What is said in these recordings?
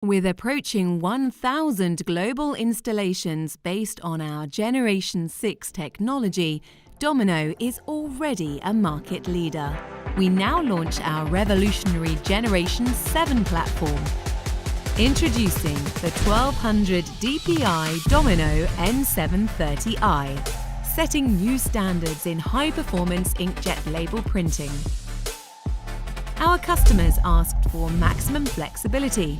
With approaching 1,000 global installations based on our Generation 6 technology, Domino is already a market leader. We now launch our revolutionary Generation 7 platform. Introducing the 1200 DPI Domino N730i, setting new standards in high-performance inkjet label printing. Our customers asked for maximum flexibility,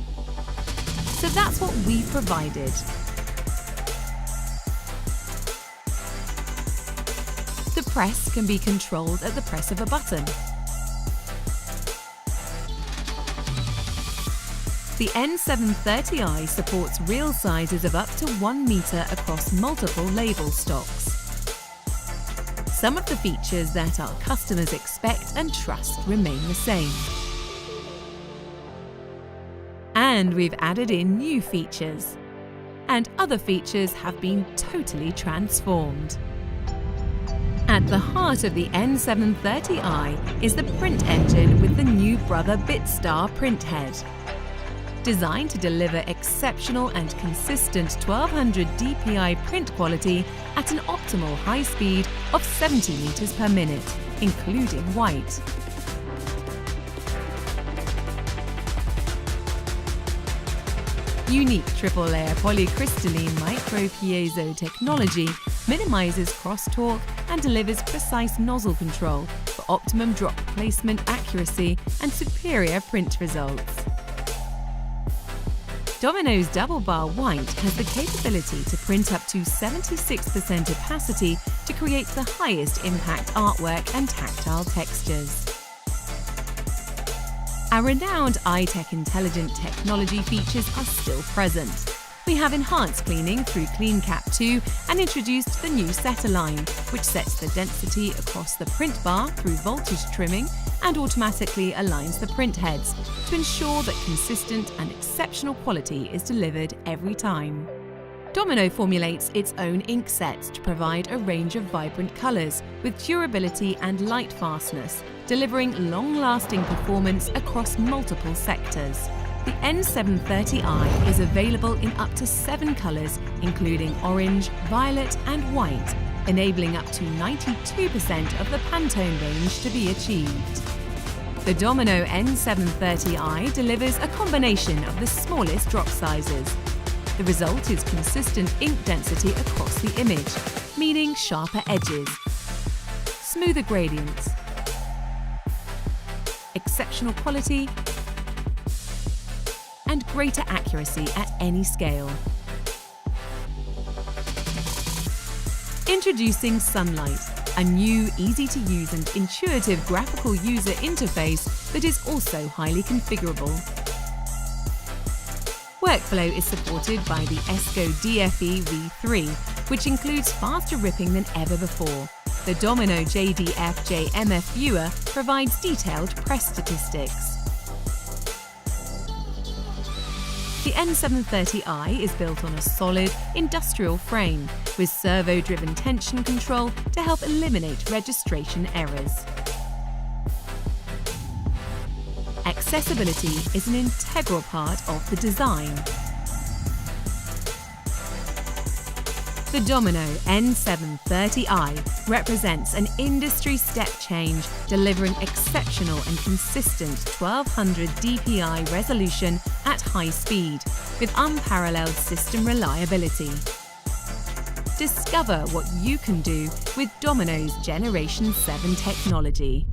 so that's what we provided. The press can be controlled at the press of a button. The N730i supports reel sizes of up to 1 meter across multiple label stocks. Some of the features that our customers expect and trust remain the same. And we've added in new features. And other features have been totally transformed. At the heart of the N730i is the print engine with the new Brother BITSTAR print head. Designed to deliver exceptional and consistent 1200 DPI print quality at an optimal high speed of 70 meters per minute, including white. Unique triple-layer polycrystalline micro-piezo technology minimizes crosstalk and delivers precise nozzle control for optimum drop placement accuracy and superior print results. Domino's Double Bar White has the capability to print up to 76% opacity to create the highest impact artwork and tactile textures. Our renowned iTech intelligent technology features are still present. We have enhanced cleaning through CleanCap 2 and introduced the new SetAlign, which sets the density across the print bar through voltage trimming and automatically aligns the print heads to ensure that consistent and exceptional quality is delivered every time. Domino formulates its own ink sets to provide a range of vibrant colors with durability and light fastness, delivering long-lasting performance across multiple sectors. The N730i is available in up to 7 colors, including orange, violet, and white, enabling up to 92% of the Pantone range to be achieved. The Domino N730i delivers a combination of the smallest drop sizes. The result is consistent ink density across the image, meaning sharper edges, smoother gradients, exceptional quality, and greater accuracy at any scale. Introducing Sunlight, a new, easy-to-use and intuitive graphical user interface that is also highly configurable. Workflow is supported by the ESCO DFE V3, which includes faster ripping than ever before. The Domino JDF-JMF viewer provides detailed press statistics. The N730i is built on a solid, industrial frame with servo-driven tension control to help eliminate registration errors. Accessibility is an integral part of the design. The Domino N730i represents an industry step change, delivering exceptional and consistent 1200 DPI resolution at high speed with unparalleled system reliability. Discover what you can do with Domino's Generation 7 technology.